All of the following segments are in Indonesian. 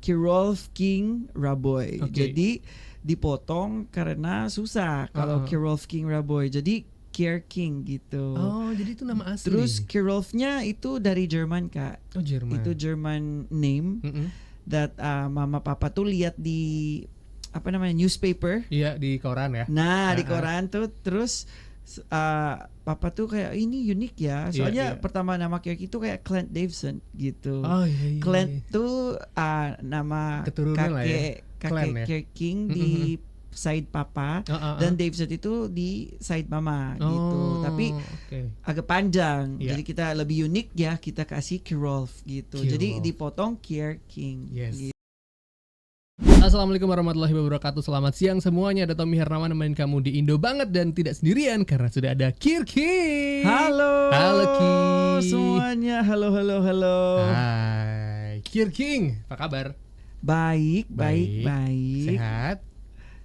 Kirolf King Raboy. Oke. Jadi dipotong karena susah kalau Kirolf King Raboy. Jadi Kier King gitu. Oh, jadi itu nama asli. Terus Kirolfnya itu dari Jerman Kak. Oh, Jerman. Itu German name that mama papa tuh lihat di apa namanya newspaper. Iya, di koran ya. Nah, di koran tuh terus papa tuh kayak ini unik ya. Soalnya Iya. pertama nama Kier itu kayak Clint Davison gitu. Oh iya. Clint tuh nama Keturunan lah ya. Clan kakek ya. Kier King di side papa dan Davison itu di side mama gitu. Tapi agak panjang. Iya. Jadi kita lebih unik ya, kita kasih Kirolf gitu. Jadi Kirolf. dipotong Kier King. Yes. Gitu. Assalamualaikum warahmatullahi wabarakatuh. Selamat siang semuanya. Ada Tommy Hernawan nemenin kamu di Indo banget dan tidak sendirian karena sudah ada Kier King. Halo. Halo Ki. Semuanya. Halo. Hai. Kier King, apa kabar? Baik.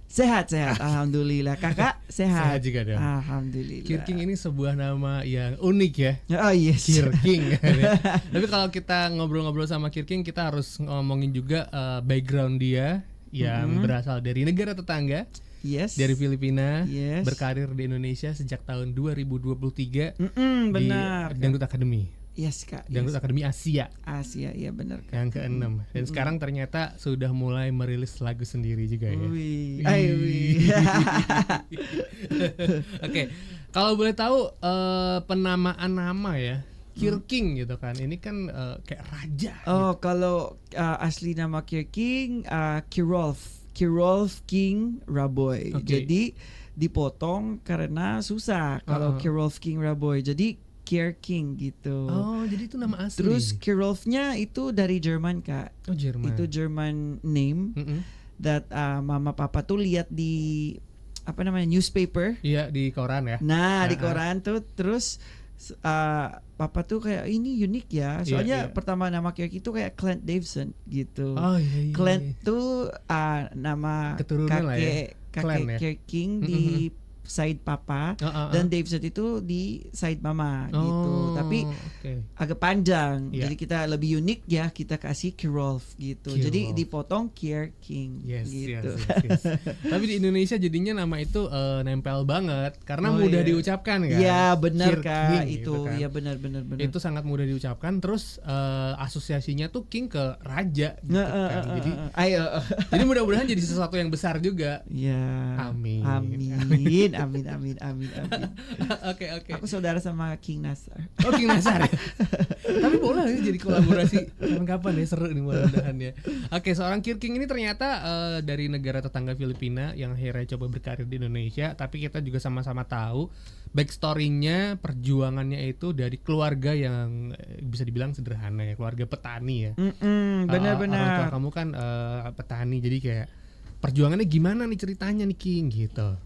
Sehat? Sehat. Alhamdulillah. Kakak sehat? Sehat juga dong. Alhamdulillah. Kier King ini sebuah nama yang unik ya. Oh yes. Kier King. Tapi kalau kita ngobrol-ngobrol sama Kier King, kita harus ngomongin juga background dia yang berasal dari negara tetangga. Yes. Dari Filipina, Yes. berkarir di Indonesia sejak tahun 2023 benar. di Dangdut Academy. Yes Kak. Dangdut Yes. Academy Asia Asia, iya benar Kak. yang ke-6. Dan sekarang ternyata sudah mulai merilis lagu sendiri juga ya. Wih. Oke, kalau boleh tahu penamaan nama ya, Kier King gitu kan. Ini kan kayak raja. Oh, kalau asli nama Kier King Kirolf King Raboy. Oke. Jadi dipotong karena susah kalau Kirolf King Raboy. Jadi Kier King gitu. Oh, jadi itu nama asli. Terus Kirolfnya itu dari Jerman Kak. Oh, Jerman. Itu German name that mama papa tuh lihat di apa namanya newspaper. Iya, di koran ya. Nah, di koran tuh terus papa tuh kayak ini unik ya. Soalnya pertama nama Kier itu kayak Clint Davison gitu. Oh iya. Clint tuh nama Keturunan lah ya. Clan ya. Kier King di side papa dan Davison itu di side mama gitu. Tapi agak panjang. Iya. Jadi kita lebih unik ya, kita kasih Kirolf gitu. Jadi Kirolf. dipotong Kier King gitu. Yes. Tapi di Indonesia jadinya nama itu nempel banget karena mudah diucapkan kan. Iya benar Kier Kak, King, itu gitu kan. ya benar. Itu sangat mudah diucapkan. Terus asosiasinya tuh King ke raja gitu kan. Jadi mudah-mudahan jadi sesuatu yang besar juga. Ya. Amin. Oke. Aku saudara sama King Nasar. Oh, King Nasar. Tapi boleh ya jadi kolaborasi kapan-kapan ya, seru nih mudah-mudahan ya. Oke, seorang Kier King ini ternyata dari negara tetangga Filipina yang akhirnya coba berkarir di Indonesia. Tapi kita juga sama-sama tahu backstory-nya, perjuangannya itu dari keluarga yang bisa dibilang sederhana ya, keluarga petani ya. Benar-benar. Orang tua kamu kan petani, jadi kayak perjuangannya gimana nih ceritanya nih King gitu.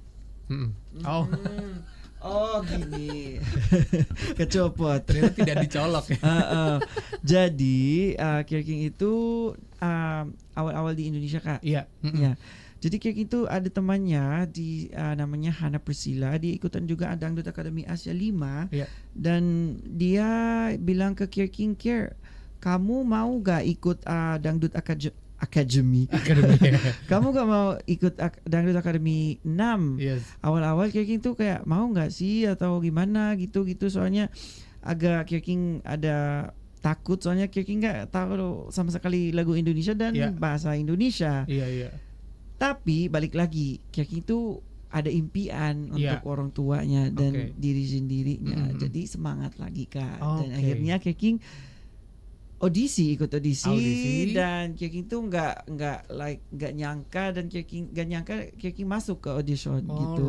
Oh gini. Kecopot. Ternyata tidak dicolok ya. Jadi Kier King itu awal-awal di Indonesia Kak. Iya. Ya. Jadi Kier King itu ada temannya di namanya Hana Priscilla. Dia ikutan juga Dangdut Academy Asia 5. Iya. Dan dia bilang ke Kier King, Kier, kamu mau gak ikut Dangdut Academy. Kamu gak mau ikut Dangdut Academy 6? Yes. Awal-awal Kier King tuh kayak mau gak sih atau gimana gitu-gitu. Soalnya agak Kier King ada takut. Soalnya Kier King gak tahu sama sekali lagu Indonesia dan bahasa Indonesia. Iya. Tapi balik lagi Kier King tuh ada impian untuk orang tuanya dan diri sendirinya. Jadi semangat lagi Kak. Dan akhirnya Kier King ikut audisi dan Kier King tuh nggak nyangka dan Kier King masuk ke audition gitu.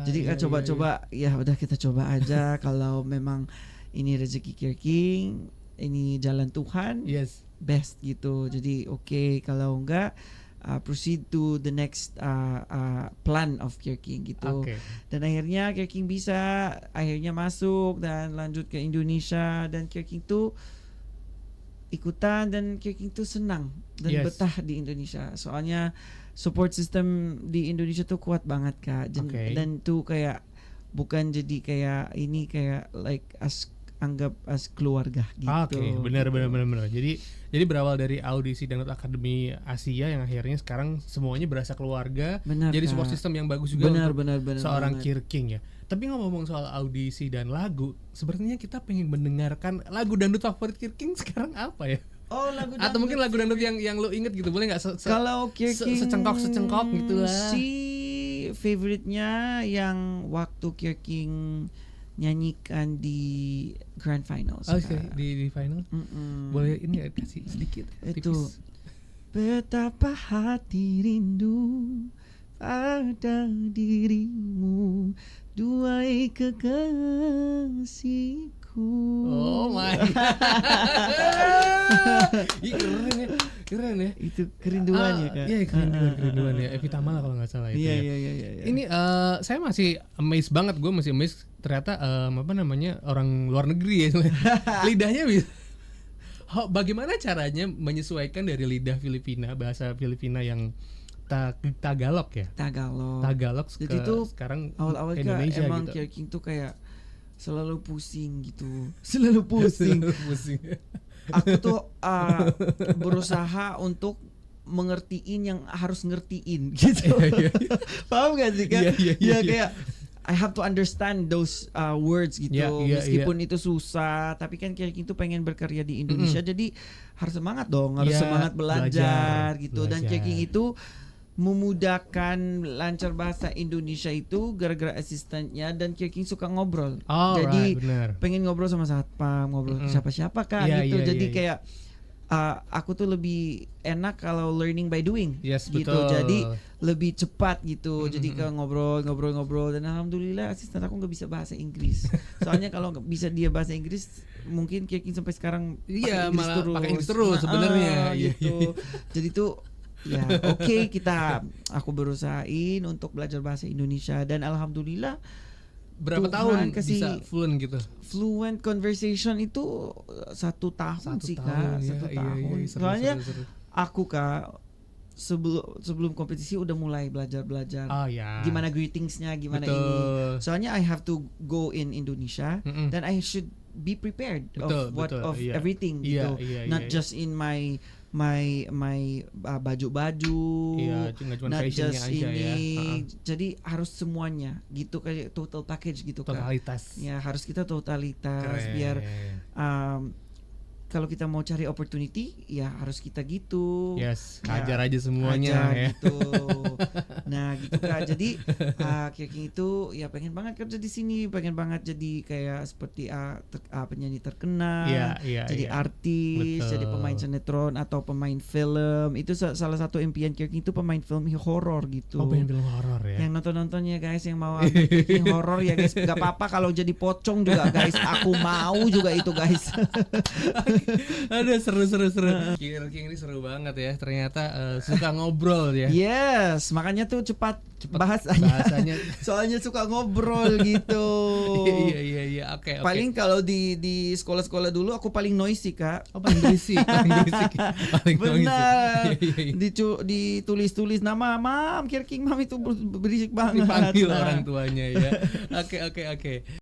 Jadi coba-coba ya udah kita coba aja kalau memang ini rezeki Kier King, ini jalan Tuhan, best gitu. Jadi kalau enggak proceed to the next plan of Kier King gitu. Dan akhirnya Kier King bisa masuk dan lanjut ke Indonesia dan Kier King tuh ikutan dan Kier King tuh senang dan betah di Indonesia. Soalnya support system di Indonesia tuh kuat banget Kak. Dan tuh kayak bukan jadi kayak ini kayak like anggap as keluarga gitu. Oke, benar. Jadi berawal dari audisi Dangdut Akademi Asia yang akhirnya sekarang semuanya berasa keluarga. Benar, jadi Kak. support system yang bagus juga Benar, untuk seorang banget. Kirking ya. Tapi ngomong soal audisi dan lagu, sepertinya kita pengen mendengarkan lagu dangdut favorit Kirking sekarang apa ya? Oh, lagu Atau mungkin lagu dangdut yang lo inget gitu, boleh nggak? Kalau Kirking secengkok gitu lah. Si favoritnya yang waktu Kirking nyanyikan di Grand Finals. Oke, di final. Boleh ini ya, kasih sedikit Itu tipis. betapa hati rindu pada dirimu, duai kekasihku. Oh my Ih, keren ya. Itu kerinduan ya, Kak. Iya, kerinduan ya. Evita Mala kalau nggak salah itu. Iya. Ini saya masih amazed banget, gue masih amazed ternyata orang luar negeri ya. Lidahnya bisa. Bagaimana caranya menyesuaikan dari lidah Filipina, bahasa Filipina yang Tagalog ya? Tagalog Jadi tuh sekarang awal-awal Indonesia emang gitu. Kirking tuh kayak selalu pusing gitu. Selalu pusing. Aku tuh berusaha untuk mengertiin yang harus ngertiin gitu. Paham gak sih, Kak? Iya. Kayak I have to understand those words gitu. Meskipun itu susah, tapi kan Kirking tuh pengen berkarya di Indonesia, jadi harus semangat dong, harus semangat belajar gitu. Dan Kirking itu memudahkan lancar bahasa Indonesia itu gara-gara asistennya, dan Kirking suka ngobrol. Jadi pengen ngobrol sama satpam, ngobrol siapa-siapa Kak gitu. Jadi kayak aku tuh lebih enak kalau learning by doing gitu. Betul. Jadi lebih cepat gitu. Jadi kalau ngobrol, dan alhamdulillah asisten aku nggak bisa bahasa Inggris. Soalnya kalau nggak bisa dia bahasa Inggris, mungkin Kirking sampai sekarang pakai Inggris terus sebenarnya gitu. Jadi tuh ya aku berusahain untuk belajar bahasa Indonesia, dan alhamdulillah berapa tahun bisa fluent gitu? Fluent conversation itu 1 tahun sih Kak. 1 tahun. Soalnya aku Kak sebelum kompetisi udah mulai belajar gimana greetingsnya, gimana ini. Soalnya I have to go in Indonesia, dan I should be prepared of everything gitu. Not just in my baju-baju, not just ini. Jadi harus semuanya gitu, kayak total package gitu Kak. Totalitas. Ya harus kita totalitas. Biar kalau kita mau cari opportunity ya harus kita gitu. Hajar aja semuanya ya. Gitu. Nah gitu Kak. Jadi Kirking itu ya pengen banget kerja di sini, pengen banget jadi kayak seperti penyanyi terkenal, jadi artis, jadi pemain sinetron atau pemain film. Itu salah satu impian Kirking itu pemain film horor gitu. Pemain film horor ya. Yang nonton-nontonnya guys, yang mau Kirking horor ya guys, gak apa-apa kalau jadi pocong juga guys. Aku mau juga itu guys. Ada seru. Kirking ini seru banget ya. Ternyata suka ngobrol ya. Yes, makanya tuh cepat bahasanya. Soalnya suka ngobrol gitu. Iya. Oke. Paling kalau di sekolah-sekolah dulu aku paling noisy Kak. Paling berisik. Benar. Ditulis nama Mam Kirking, Mam itu berisik banget. Dipanggil orang tuanya ya. Oke.